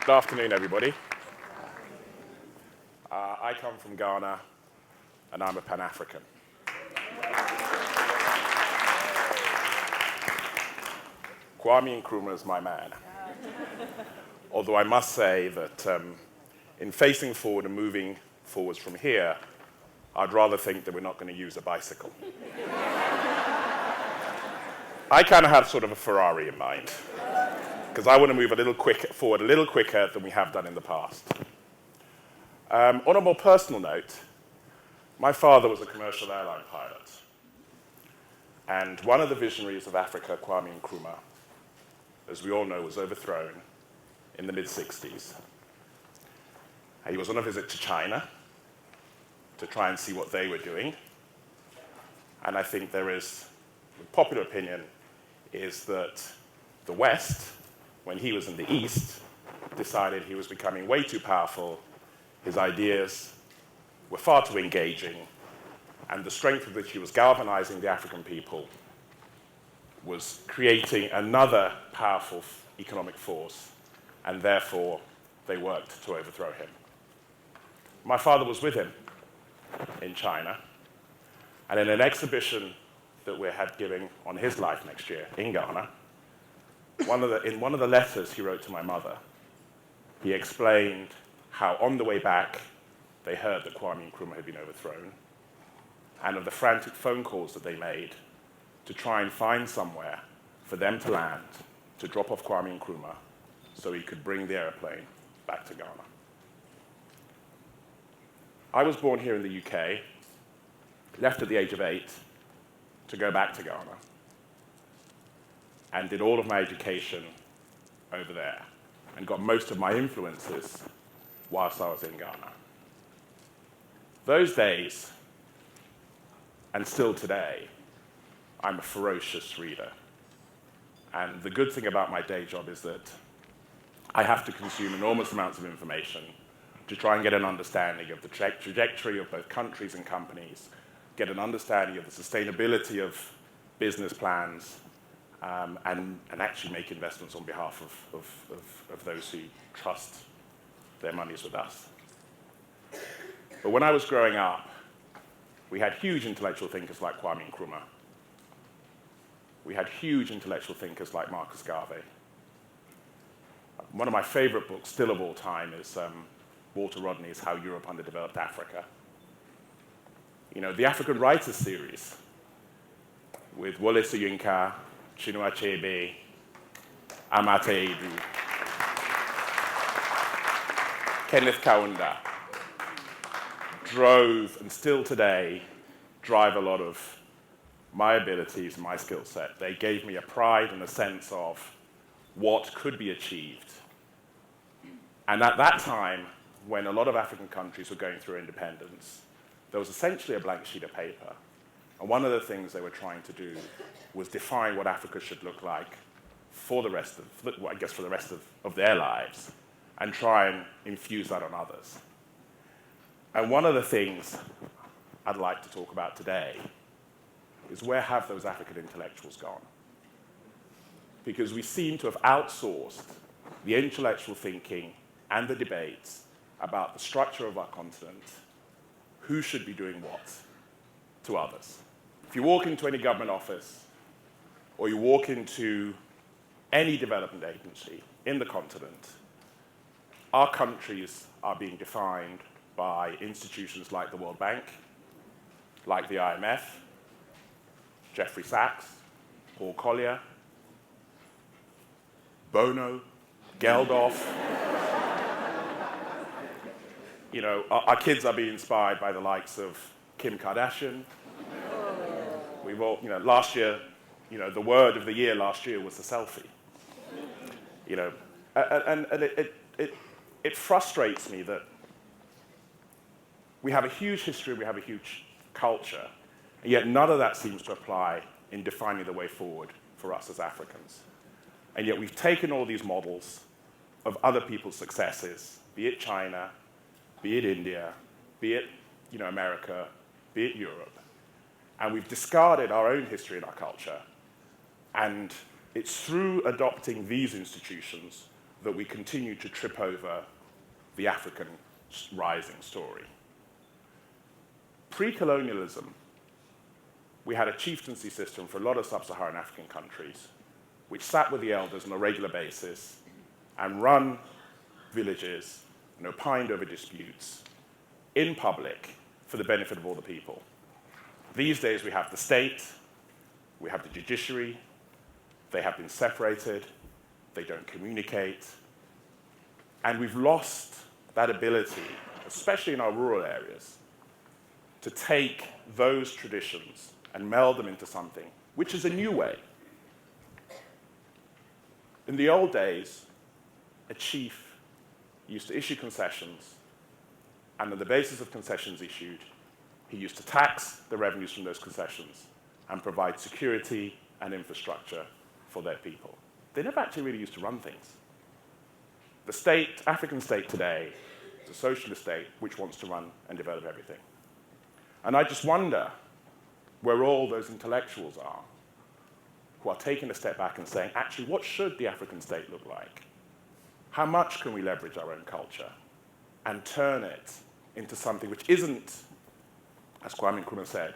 Good afternoon, everybody. I come from Ghana, and I'm a Pan-African. Kwame Nkrumah is my man. Although I must say that in facing forward and moving forwards from here, I'd rather think that we're not going to use a bicycle. I kind of have sort of a Ferrari in mind, because I want to move forward a little quicker than we have done in the past. On a more personal note, my father was a commercial airline pilot. And one of the visionaries of Africa, Kwame Nkrumah, as we all know, was overthrown in the mid-60s. He was on a visit to China to try and see what they were doing. And I think the popular opinion is that the West, when he was in the East, decided he was becoming way too powerful, his ideas were far too engaging, and the strength with which he was galvanizing the African people was creating another powerful economic force, and therefore they worked to overthrow him. My father was with him in China, and in an exhibition that we had giving on his life next year in Ghana, in one of the letters he wrote to my mother, he explained how on the way back they heard that Kwame Nkrumah had been overthrown, and of the frantic phone calls that they made to try and find somewhere for them to land, to drop off Kwame Nkrumah so he could bring the airplane back to Ghana. I was born here in the UK, left at the age of 8 to go back to Ghana, and did all of my education over there, and got most of my influences whilst I was in Ghana. Those days, and still today, I'm a ferocious reader. And the good thing about my day job is that I have to consume enormous amounts of information to try and get an understanding of the trajectory of both countries and companies, get an understanding of the sustainability of business plans, and actually make investments on behalf of those who trust their monies with us. But when I was growing up, we had huge intellectual thinkers like Kwame Nkrumah. We had huge intellectual thinkers like Marcus Garvey. One of my favorite books, still of all time, is Walter Rodney's How Europe Underdeveloped Africa. You know, the African Writers series with Wole Soyinka, Chinua Achebe, Amate Edu, Kenneth Kaunda, drove, and still today, drive a lot of my abilities and my skill set. They gave me a pride and a sense of what could be achieved. And at that time, when a lot of African countries were going through independence, there was essentially a blank sheet of paper. And one of the things they were trying to do was define what Africa should look like for the rest of their lives, and try and infuse that on others. And one of the things I'd like to talk about today is where have those African intellectuals gone? Because we seem to have outsourced the intellectual thinking and the debates about the structure of our continent, who should be doing what, to others. If you walk into any government office, or you walk into any development agency in the continent, our countries are being defined by institutions like the World Bank, like the IMF, Jeffrey Sachs, Paul Collier, Bono, Geldof. You know, our kids are being inspired by the likes of Kim Kardashian. We've all, you know, last year, you know, the word of the year last year was the selfie. You know, and it frustrates me that we have a huge history, we have a huge culture, and yet none of that seems to apply in defining the way forward for us as Africans. And yet we've taken all these models of other people's successes, be it China, be it India, be it, you know, America, be it Europe, and we've discarded our own history and our culture. And it's through adopting these institutions that we continue to trip over the African rising story. Pre-colonialism, we had a chieftaincy system for a lot of sub-Saharan African countries, which sat with the elders on a regular basis and run villages and opined over disputes in public for the benefit of all the people. These days we have the state, we have the judiciary, they have been separated, they don't communicate, and we've lost that ability, especially in our rural areas, to take those traditions and meld them into something which is a new way. In the old days, a chief used to issue concessions, and on the basis of concessions issued, he used to tax the revenues from those concessions and provide security and infrastructure for their people. They never actually really used to run things. The state, African state today, is a socialist state which wants to run and develop everything. And I just wonder where all those intellectuals are who are taking a step back and saying, actually, what should the African state look like? How much can we leverage our own culture and turn it into something which isn't, as Kwame Nkrumah said,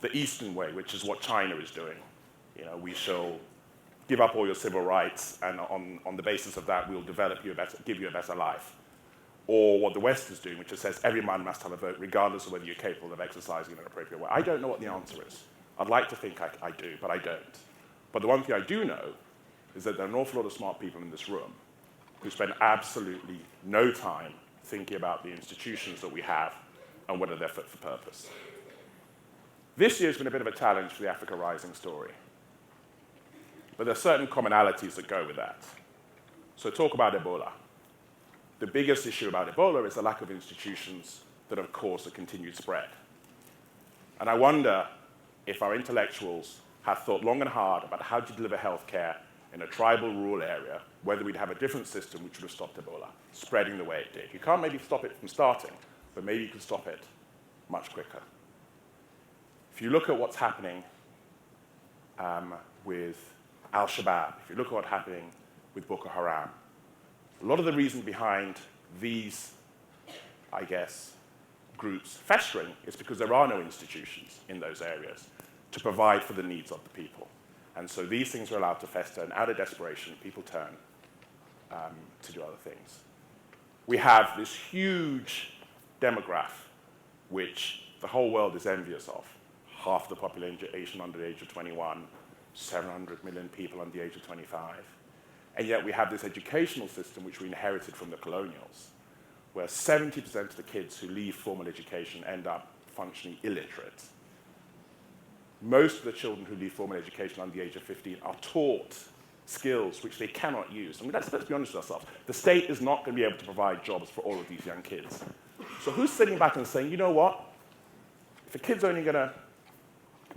the Eastern way, which is what China is doing. You know, we shall give up all your civil rights, and on the basis of that, we'll develop you a better, give you a better life. Or what the West is doing, which just says every man must have a vote, regardless of whether you're capable of exercising in an appropriate way. I don't know what the answer is. I'd like to think I do, but I don't. But the one thing I do know is that there are an awful lot of smart people in this room who spend absolutely no time thinking about the institutions that we have and whether they're fit for purpose. This year's been a bit of a challenge for the Africa Rising story. But there are certain commonalities that go with that. So talk about Ebola. The biggest issue about Ebola is the lack of institutions that have caused the continued spread. And I wonder if our intellectuals have thought long and hard about how to deliver healthcare in a tribal rural area, whether we'd have a different system which would have stopped Ebola spreading the way it did. You can't maybe stop it from starting, but maybe you can stop it much quicker. If you look at what's happening with Al-Shabaab, if you look at what's happening with Boko Haram, a lot of the reason behind these, I guess, groups festering is because there are no institutions in those areas to provide for the needs of the people. And so these things are allowed to fester, and out of desperation, people turn to do other things. We have this huge demograph, which the whole world is envious of. Half the population under the age of 21, 700 million people under the age of 25. And yet we have this educational system which we inherited from the colonials, where 70% of the kids who leave formal education end up functionally illiterate. Most of the children who leave formal education under the age of 15 are taught skills which they cannot use. I mean, let's be honest with ourselves. The state is not going to be able to provide jobs for all of these young kids. So who's sitting back and saying, you know what? If a kid's only going to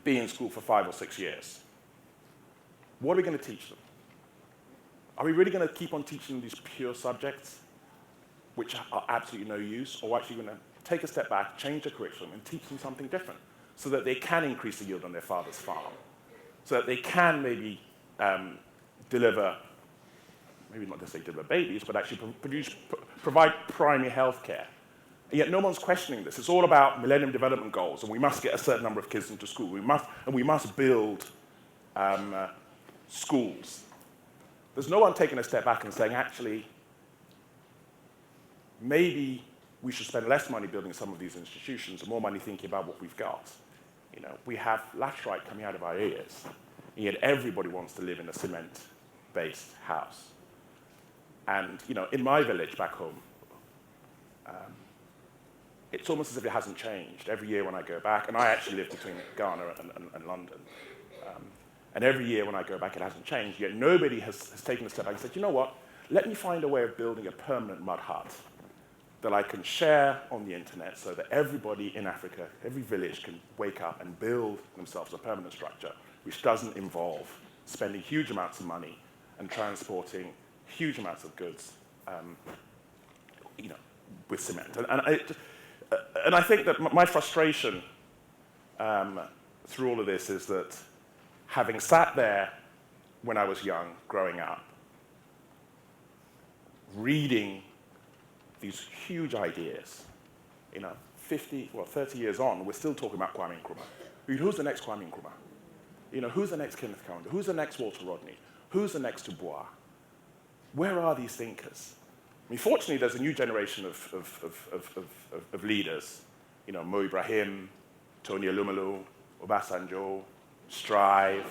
be in school for 5 or 6 years, what are we going to teach them? Are we really going to keep on teaching them these pure subjects, which are absolutely no use, or actually going to take a step back, change the curriculum, and teach them something different, so that they can increase the yield on their father's farm, so that they can maybe deliver, maybe not just say deliver babies, but actually provide primary health care. And yet no one's questioning this. It's all about Millennium Development Goals, and we must get a certain number of kids into school. We must build schools. There's no one taking a step back and saying, actually, maybe we should spend less money building some of these institutions and more money thinking about what we've got. You know, we have laterite coming out of our ears, and yet everybody wants to live in a cement-based house. And, you know, in my village back home, it's almost as if it hasn't changed. Every year when I go back, and I actually live between Ghana and London, and every year when I go back, it hasn't changed, yet nobody has taken a step back and said, you know what, let me find a way of building a permanent mud hut that I can share on the internet so that everybody in Africa, every village can wake up and build themselves a permanent structure which doesn't involve spending huge amounts of money and transporting huge amounts of goods, you know, with cement. And I think that my frustration through all of this is that having sat there when I was young, growing up, reading these huge ideas. 30 years on, we're still talking about Kwame Nkrumah. Who's the next Kwame Nkrumah? Who's the next Kenneth Kaunda? Who's the next Walter Rodney? Who's the next Dubois? Where are these thinkers? Fortunately, there's a new generation of leaders. Mo Ibrahim, Tony Elumelu, Obasanjo, Strive.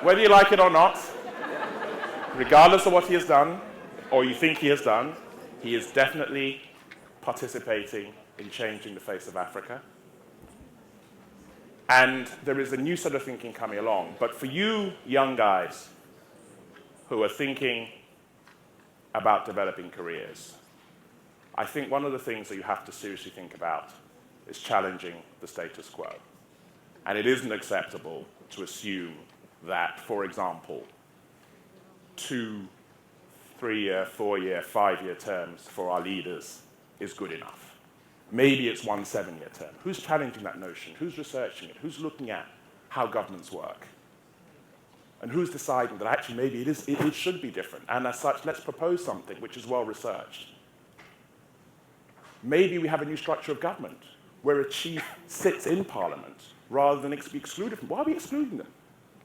Whether you like it or not, regardless of what he has done, or you think he has done, he is definitely participating in changing the face of Africa. And there is a new set of thinking coming along. But for you young guys who are thinking about developing careers, I think one of the things that you have to seriously think about is challenging the status quo. And it isn't acceptable to assume that, for example, 2, 3-year, 4-year, 5-year terms for our leaders is good enough. Maybe it's 1 7-year term. Who's challenging that notion? Who's researching it? Who's looking at how governments work? And who's deciding that actually maybe it should be different? And as such, let's propose something which is well researched. Maybe we have a new structure of government where a chief sits in parliament rather than be excluded from. Why are we excluding them?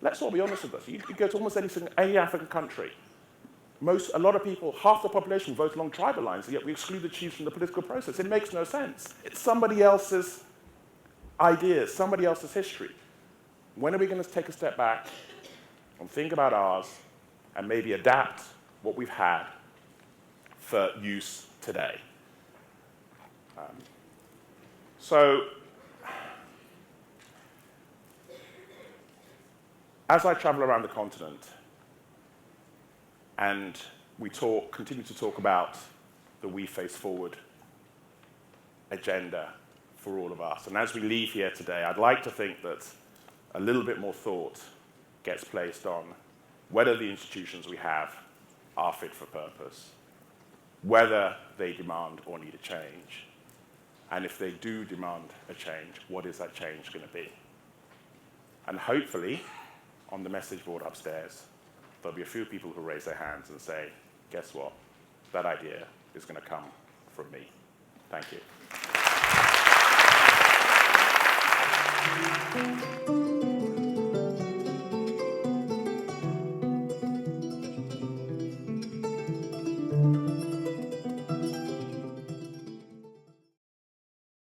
Let's all be honest with us. You go to almost any African country. A lot of people, half the population vote along tribal lines, and yet we exclude the chiefs from the political process. It makes no sense. It's somebody else's ideas, somebody else's history. When are we going to take a step back and think about ours and maybe adapt what we've had for use today? So, as I travel around the continent, and we continue to talk about the We Face Forward agenda for all of us. And as we leave here today, I'd like to think that a little bit more thought gets placed on whether the institutions we have are fit for purpose, whether they demand or need a change, and if they do demand a change, what is that change going to be? And hopefully, on the message board upstairs, there'll be a few people who raise their hands and say, guess what? That idea is going to come from me. Thank you.